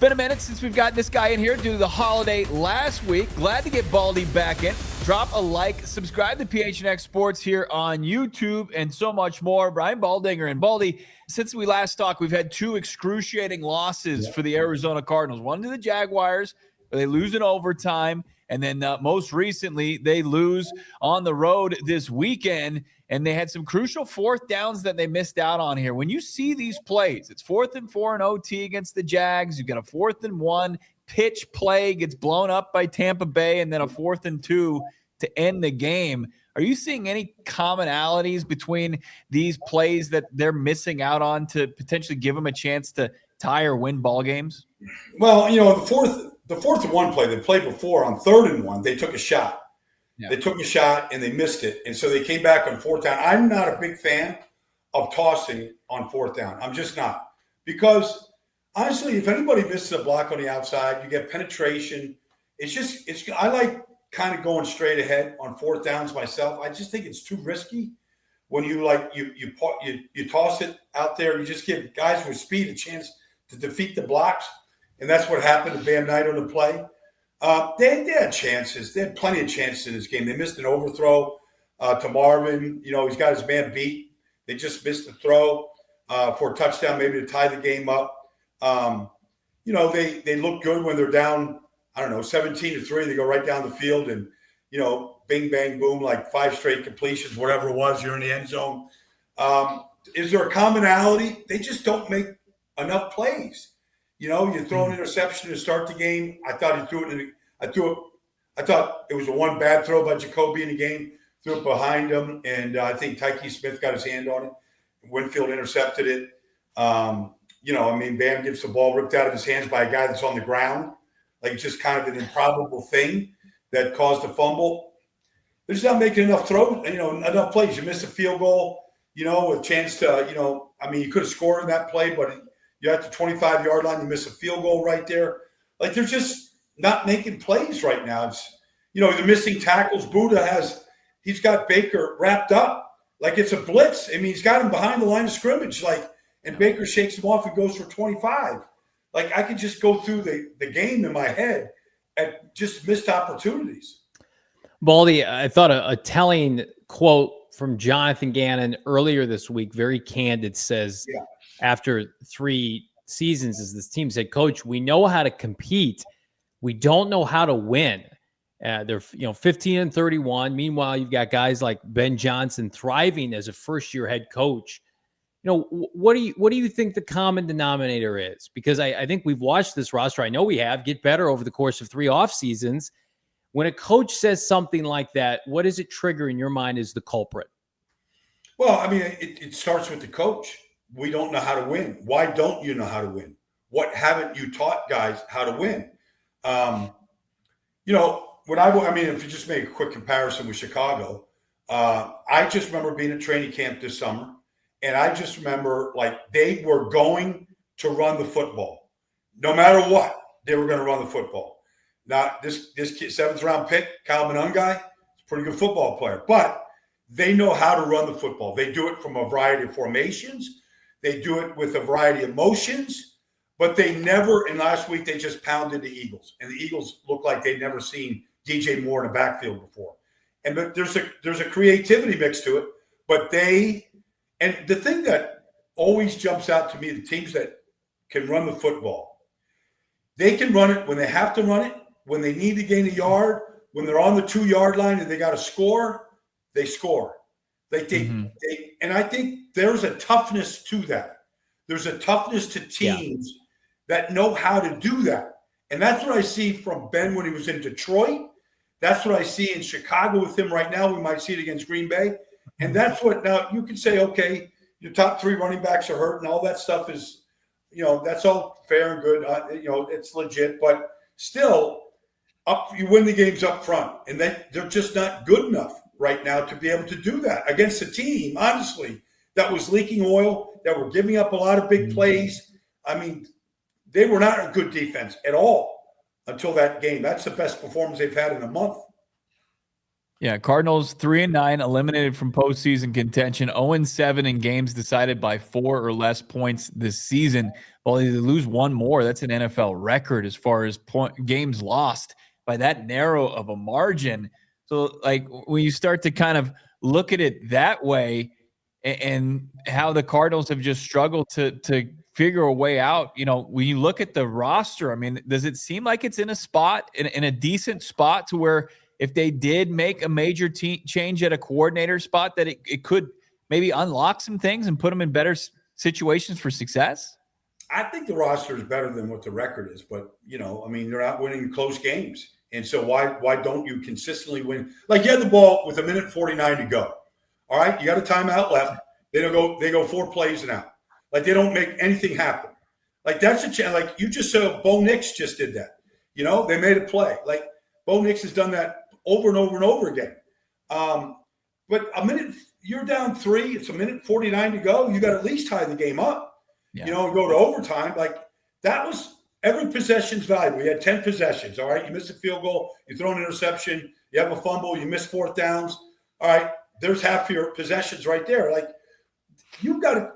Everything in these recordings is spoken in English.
been a minute since we've got this guy in here due to the holiday last week. Glad to get Baldy back in. Drop a like, subscribe to PHNX Sports here on YouTube, and so much more. Brian Baldinger. And Baldy, since we last talked, we've had two excruciating losses for the Arizona Cardinals. One to the Jaguars, where they lose in overtime, and then most recently, they lose on the road this weekend, and they had some crucial fourth downs that they missed out on here. When you see these plays, it's 4th and 4 in OT against the Jags. You got a 4th and 1 pitch play, gets blown up by Tampa Bay, and then a 4th and 2 to end the game. Are you seeing any commonalities between these plays that they're missing out on to potentially give them a chance to tie or win ball games? Well, the fourth and 1 play they played before on 3rd and 1, they took a shot. Yeah. They took a shot and they missed it. And so they came back on 4th down. I'm not a big fan of tossing on 4th down. I'm just not. Because honestly, if anybody misses a block on the outside, you get penetration. I like kind of going straight ahead on 4th downs myself. I just think it's too risky when you toss it out there. You just give guys with speed a chance to defeat the blocks. And that's what happened to Bam Knight on the play. They had chances. They had plenty of chances in this game. They missed an overthrow to Marvin. He's got his man beat. They just missed the throw for a touchdown, maybe to tie the game up. They look good when they're down, 17-3. They go right down the field and, bing, bang, boom, like 5 straight completions, whatever it was, you're in the end zone. Is there a commonality? They just don't make enough plays. You throw an interception to start the game. I thought I thought it was a one bad throw by Jacoby in the game. Threw it behind him, and I think Tyke Smith got his hand on it. Winfield intercepted it. Bam gets the ball ripped out of his hands by a guy that's on the ground. Like, it's just kind of an improbable thing that caused a fumble. They're just not making enough throws, enough plays. You missed a field goal, a chance to, you could have scored in that play, but you're at the 25-yard line, you miss a field goal right there. Like, they're just not making plays right now. It's, they're missing tackles. He's got Baker wrapped up like it's a blitz. He's got him behind the line of scrimmage, and Baker shakes him off and goes for 25. Like, I could just go through the game in my head at just missed opportunities. Baldy, I thought a telling quote from Jonathan Gannon earlier this week, very candid, says, after 3 seasons as this team said, "Coach, we know how to compete. We don't know how to win." They're 15-31. Meanwhile, you've got guys like Ben Johnson thriving as a first-year head coach. What do you think the common denominator is? Because I think we've watched this roster. I know we have get better over the course of 3 off seasons. When a coach says something like that, what does it trigger in your mind as the culprit? Well, it starts with the coach. We don't know how to win. Why don't you know how to win? What haven't you taught guys how to win? If you just make a quick comparison with Chicago, I just remember being at training camp this summer, and I just remember they were going to run the football. No matter what, they were going to run the football. Now, this kid, 7th round pick, Kyle Monangai, is a pretty good football player, but they know how to run the football. They do it from a variety of formations. They do it with a variety of motions, but they never, and last week they just pounded the Eagles. And the Eagles look like they'd never seen DJ Moore in the backfield before. But there's a creativity mix to it. But the thing that always jumps out to me, the teams that can run the football, they can run it when they have to run it, when they need to gain a yard, when they're on the 2-yard line and they got to score, they score. And I think there's a toughness to that. There's a toughness to teams that know how to do that. And that's what I see from Ben when he was in Detroit. That's what I see in Chicago with him right now. We might see it against Green Bay. And that's what, now you can say, okay, your top 3 running backs are hurt and all that stuff is, that's all fair and good. It's legit. But still, you win the games up front. And they're just not good enough right now to be able to do that against a team, honestly, that was leaking oil, that were giving up a lot of big plays. They were not a good defense at all until that game. That's the best performance they've had in a month. Yeah, Cardinals 3-9, eliminated from postseason contention. 0-7 in games decided by 4 or less points this season. Well, they lose one more. That's an NFL record as far as games lost by that narrow of a margin. So, like, when you start to kind of look at it that way, and how the Cardinals have just struggled to figure a way out. When you look at the roster, I mean, does it seem like it's in a spot, in a decent spot, to where if they did make a major change at a coordinator spot, that it could maybe unlock some things and put them in better situations for success? I think the roster is better than what the record is, but I mean, they're not winning close games. And so why don't you consistently win? Like, you had the ball with 1:49 to go. All right, you got a timeout left. They go 4 plays and out. Like, they don't make anything happen. Like, that's a chance. Like, you just saw Bo Nix just did that. They made a play. Like, Bo Nix has done that over and over and over again. But you're down 3. It's 1:49 to go. You got to at least tie the game up. Yeah. And go to overtime. Like, that was every possession's valuable. You had 10 possessions. All right, you missed a field goal. You throw an interception. You have a fumble. You miss 4th downs. All right, there's half your possessions right there. Like, you've got a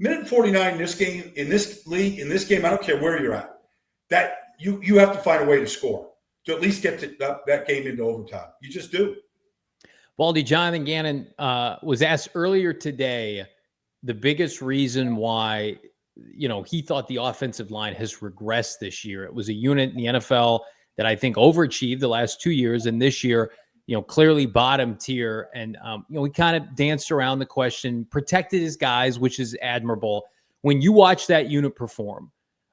1:49 in this game, in this league, in this game. I don't care where you're at. That you have to find a way to score to at least get that game into overtime. You just do. Baldy, Jonathan Gannon was asked earlier today the biggest reason why he thought the offensive line has regressed this year. It was a unit in the NFL that I think overachieved the last 2 years, and this year, clearly bottom tier. And, we kind of danced around the question, protected his guys, which is admirable. When you watch that unit perform,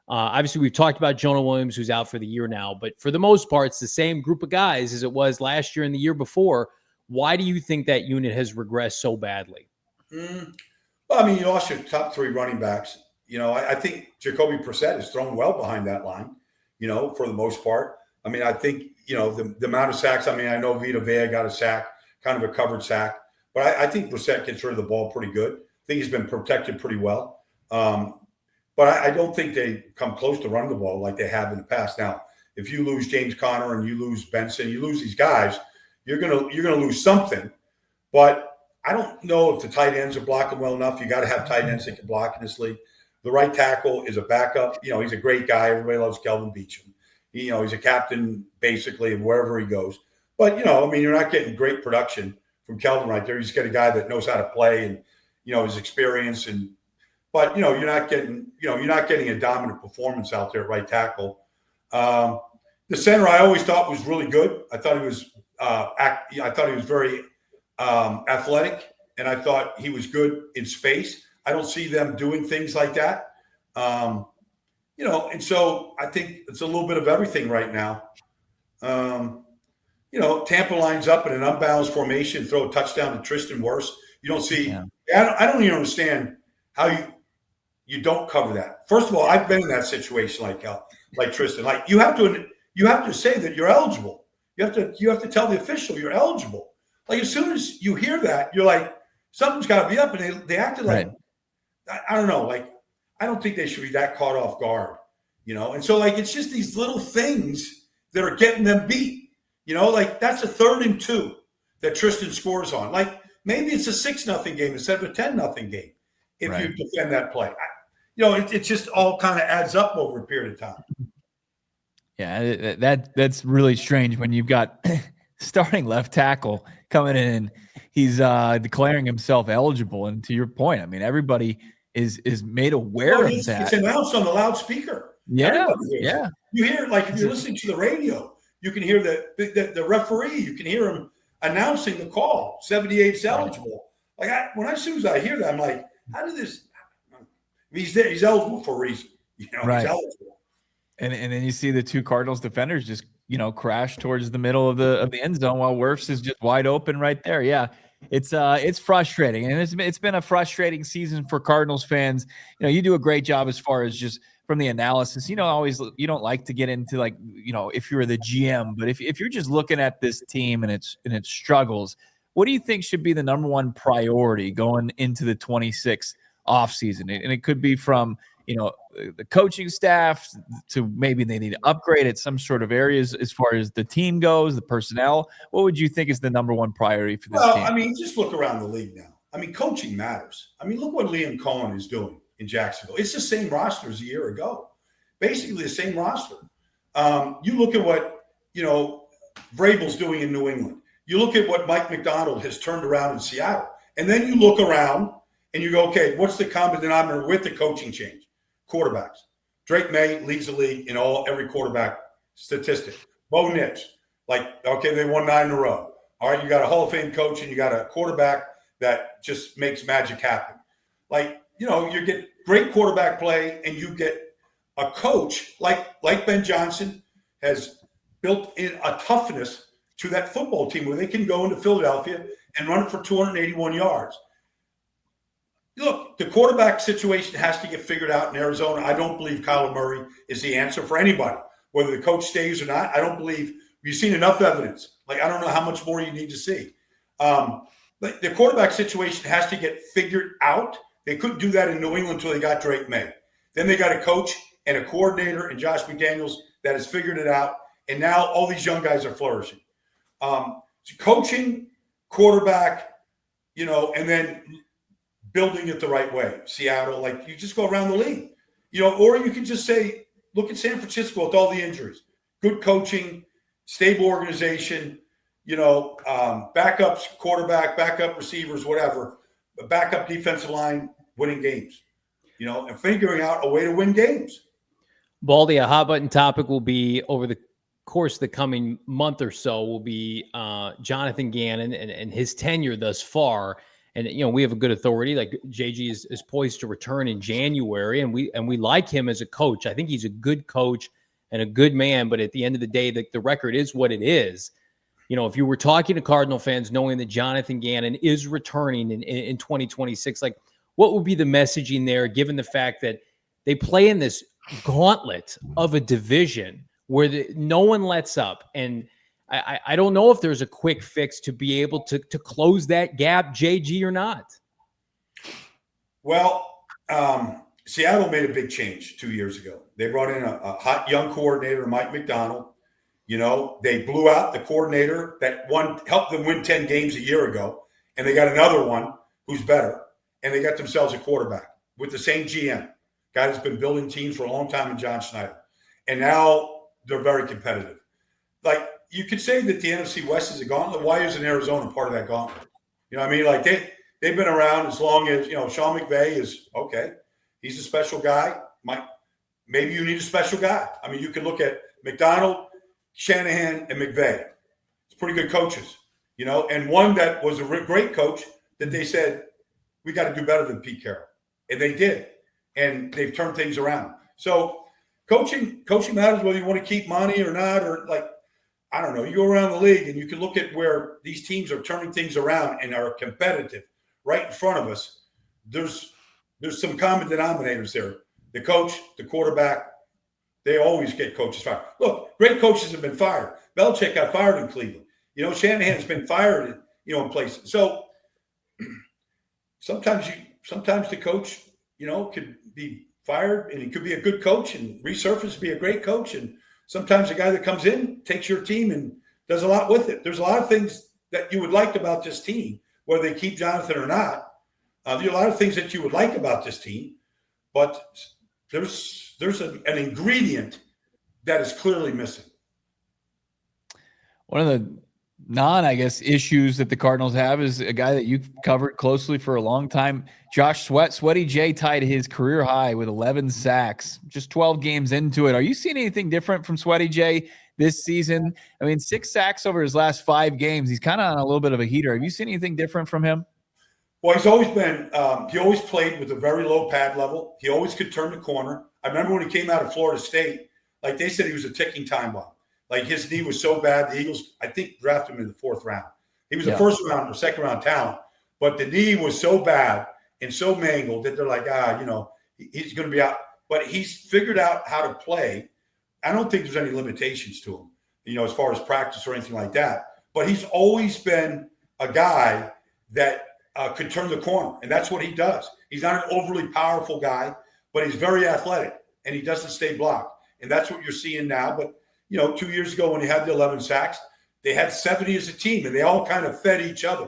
obviously we've talked about Jonah Williams, who's out for the year now, but for the most part, it's the same group of guys as it was last year and the year before. Why do you think that unit has regressed so badly? Well, I mean, you lost your top 3 running backs. I think Jacoby Brissett has thrown well behind that line, for the most part. I mean, I think, the amount of sacks, I mean, I know Vita Vea got a sack, kind of a covered sack, but I think Brissett gets rid of the ball pretty good. I think he's been protected pretty well. But I don't think they come close to running the ball like they have in the past. Now, if you lose James Conner and you lose Benson, you lose these guys, you're gonna lose something. But I don't know if the tight ends are blocking well enough. You got to have tight ends that can block in this league. The right tackle is a backup. He's a great guy. Everybody loves Kelvin Beachum. He's a captain basically of wherever he goes. But I mean, you're not getting great production from Kelvin right there. You just get a guy that knows how to play and his experience. But you're not getting a dominant performance out there at right tackle. The center I always thought was really good. I thought he was very athletic, and I thought he was good in space. I don't see them doing things like that. And so I think it's a little bit of everything right now. Tampa lines up in an unbalanced formation, throw a touchdown to Tristan Wirfs. You don't see. Yeah. I don't even understand how you don't cover that. First of all, I've been in that situation like Tristan. Like, you have to say that you're eligible. You have to tell the official you're eligible. Like, as soon as you hear that, you're like, something's got to be up, and they acted like, I don't know, like, I don't think they should be that caught off guard, And so, like, it's just these little things that are getting them beat, Like, that's a 3rd and 2 that Tristan scores on. Like, maybe it's a 6-0 game instead of a 10-0 game if you defend that play. It just all kind of adds up over a period of time. Yeah, that's really strange when you've got starting left tackle coming in and he's declaring himself eligible. And to your point, I mean, everybody is made aware of that. It's announced on the loudspeaker. Yeah, yeah. You hear, like, if you're listening to the radio, you can hear the referee. You can hear him announcing the call. 78's eligible. Like, as soon as I hear that, I'm like, how did this? He's there. He's eligible for a reason. He's eligible. And then you see the 2 Cardinals defenders just crash towards the middle of the end zone while Wirfs is just wide open right there. Yeah, it's frustrating, and it's been a frustrating season for Cardinals fans. You do a great job as far as just from the analysis. Always you don't like to get into, like, if you're the GM, but if you're just looking at this team and its struggles, what do you think should be the number one priority going into the 26th offseason? And it could be from the coaching staff to maybe they need to upgrade at some sort of areas as far as the team goes, the personnel? What would you think is the number one priority for this team? I mean, just look around the league now. I mean, coaching matters. I mean, look what Liam Cohen is doing in Jacksonville. It's the same roster as a year ago. Basically the same roster. You look at what, Vrabel's doing in New England. You look at what Mike McDonald has turned around in Seattle. And then you look around and you go, okay, what's the common denominator with the coaching change? Quarterbacks. Drake May leads the league in every quarterback statistic. Bo Nix, they won 9 in a row. All right, you got a Hall of Fame coach and you got a quarterback that just makes magic happen. You get great quarterback play and you get a coach like Ben Johnson has built in a toughness to that football team where they can go into Philadelphia and run it for 281 yards. Look, the quarterback situation has to get figured out in Arizona. I don't believe Kyler Murray is the answer for anybody, whether the coach stays or not. I don't believe you've seen enough evidence. I don't know how much more you need to see. But the quarterback situation has to get figured out. They couldn't do that in New England until they got Drake May. Then they got a coach and a coordinator in Josh McDaniels that has figured it out. And now all these young guys are flourishing. Coaching, quarterback, and then building it the right way. Seattle, you just go around the league, or you can just say, look at San Francisco with all the injuries. Good coaching, stable organization, backups, quarterback, backup receivers, whatever, backup defensive line, winning games, and figuring out a way to win games. Baldy, a hot button topic will be over the course of the coming month or so will be Jonathan Gannon and his tenure thus far. And, we have a good authority, like JG is poised to return in January, and we like him as a coach. I think he's a good coach and a good man, but at the end of the day, the record is what it is. If you were talking to Cardinal fans, knowing that Jonathan Gannon is returning in 2026, what would be the messaging there, given the fact that they play in this gauntlet of a division where no one lets up? And I don't know if there's a quick fix to be able to close that gap, JG, or not. Well, Seattle made a big change 2 years ago. They brought in a hot young coordinator, Mike McDonald. They blew out the coordinator that helped them win 10 games a year ago, and they got another one who's better, and they got themselves a quarterback with the same GM, guy that's been building teams for a long time in John Schneider. And now they're very competitive. You could say that the NFC West is a gauntlet. Why isn't Arizona part of that gauntlet? They've been around as long as, Sean McVay is okay. He's a special guy. Maybe you need a special guy. I mean, you can look at McDonald, Shanahan, and McVay. It's pretty good coaches, and one that was a great coach that they said, we got to do better than Pete Carroll. And they did. And they've turned things around. So coaching matters whether you want to keep money or not, or I don't know. You go around the league and you can look at where these teams are turning things around and are competitive right in front of us. There's some common denominators there. The coach, the quarterback, they always get coaches fired. Look, great coaches have been fired. Belichick got fired in Cleveland. Shanahan's been fired in places. So sometimes the coach, could be fired and he could be a good coach and resurface, be a great coach. And sometimes a guy that comes in takes your team and does a lot with it. There's a lot of things that you would like about this team, whether they keep Jonathan or not. There are a lot of things that you would like about this team, but there's an ingredient that is clearly missing. One of the issues that the Cardinals have is a guy that you've covered closely for a long time, Josh Sweat. Sweaty J tied his career high with 11 sacks, just 12 games into it. Are you seeing anything different from Sweaty J this season? I mean, 6 sacks over his last 5 games. He's kind of on a little bit of a heater. Have you seen anything different from him? Well, he's always been he always played with a very low pad level. He always could turn the corner. I remember when he came out of Florida State, they said he was a ticking time bomb. His knee was so bad, the Eagles, I think, drafted him in the 4th round. He was a first round or second round talent, but the knee was so bad and so mangled that they're he's going to be out. But he's figured out how to play. I don't think there's any limitations to him, as far as practice or anything like that. But he's always been a guy that could turn the corner, and that's what he does. He's not an overly powerful guy, but he's very athletic and he doesn't stay blocked. And that's what you're seeing now. But, 2 years ago when he had the 11 sacks, they had 70 as a team and they all kind of fed each other.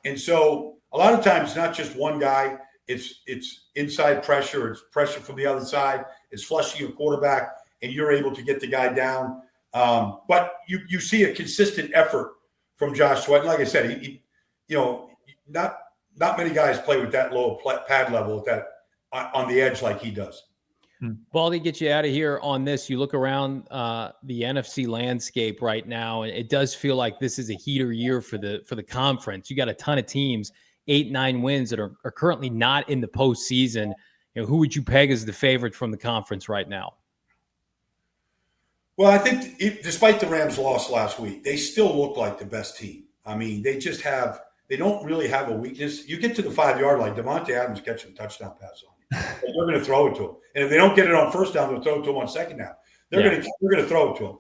And so a lot of times, not just one guy, it's inside pressure, it's pressure from the other side, it's flushing a quarterback, and you're able to get the guy down. But you see a consistent effort from Josh Sweat. And like I said, he not many guys play with that low pad level at that on the edge like he does. Baldy, get you out of here on this. You look around the NFC landscape right now, and it does feel like this is a heater year for the conference. You got a ton of teams, 8-9 wins that are currently not in the postseason. Who would you peg as the favorite from the conference right now? Well, I think despite the Rams' loss last week, they still look like the best team. I mean, they don't really have a weakness. You get to the 5-yard line, Devontae Adams catching a touchdown pass on you. They're going to throw it to him. And if they don't get it on first down, they'll throw it to him on second down. They're going to throw it to him.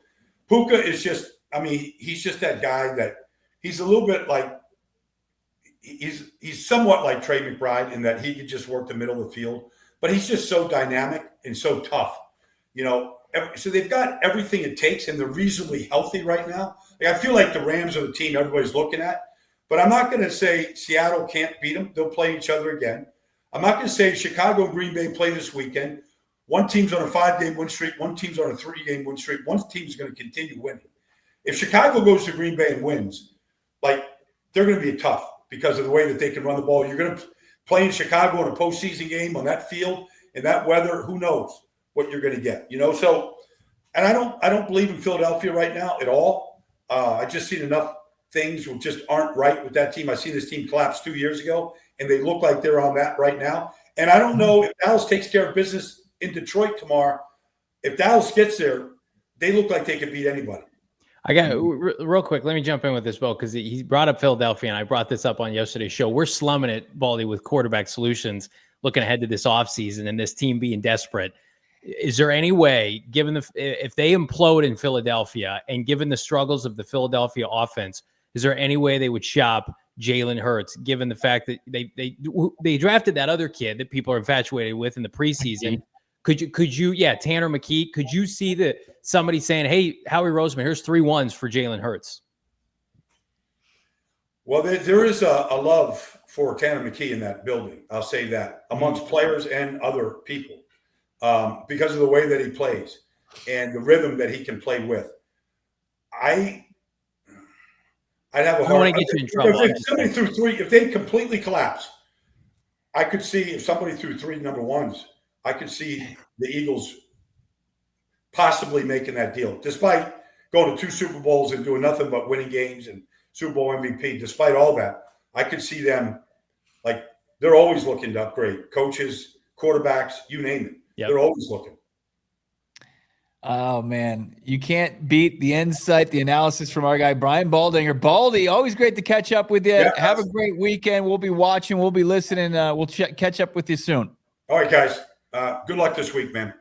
Puka is just, he's just that guy that he's a little bit like, he's somewhat like Trey McBride in that he could just work the middle of the field, but he's just so dynamic and so tough, So they've got everything it takes, and they're reasonably healthy right now. I feel like the Rams are the team everybody's looking at, but I'm not going to say Seattle can't beat them. They'll play each other again. I'm not going to say Chicago and Green Bay play this weekend. One team's on a 5-game win streak. One team's on a 3-game win streak. One team's going to continue winning. If Chicago goes to Green Bay and wins, they're going to be tough because of the way that they can run the ball. You're going to play in Chicago in a postseason game on that field in that weather. Who knows what you're going to get? So, and I don't believe in Philadelphia right now at all. I just seen enough things that just aren't right with that team. I seen this team collapse 2 years ago, and they look like they're on that right now. And I don't know if Dallas takes care of business in Detroit tomorrow. If Dallas gets there, they look like they could beat anybody. I got real quick. Let me jump in with this, Bill, because he brought up Philadelphia, and I brought this up on yesterday's show. We're slumming it, Baldy, with quarterback solutions, looking ahead to this offseason and this team being desperate. Is there any way, given if they implode in Philadelphia and given the struggles of the Philadelphia offense, is there any way they would shop Jalen Hurts, given the fact that they drafted that other kid that people are infatuated with in the preseason? Could you, Tanner McKee, could you see somebody saying, hey, Howie Roseman, here's 3 ones for Jalen Hurts? Well, there is a love for Tanner McKee in that building. I'll say that amongst players and other people because of the way that he plays and the rhythm that he can play with. I'd have a hard. I don't want to get you in trouble. If somebody threw 3, if they completely collapse, I could see if somebody threw 3 number ones, I could see the Eagles possibly making that deal, despite going to 2 Super Bowls and doing nothing but winning games and Super Bowl MVP. Despite all that, I could see them they're always looking to upgrade coaches, quarterbacks, you name it. Yep. They're always looking. Oh, man. You can't beat the insight, the analysis from our guy, Brian Baldinger. Baldy, always great to catch up with you. Yeah, have a great weekend. We'll be watching. We'll be listening. We'll catch up with you soon. All right, guys. Good luck this week, man.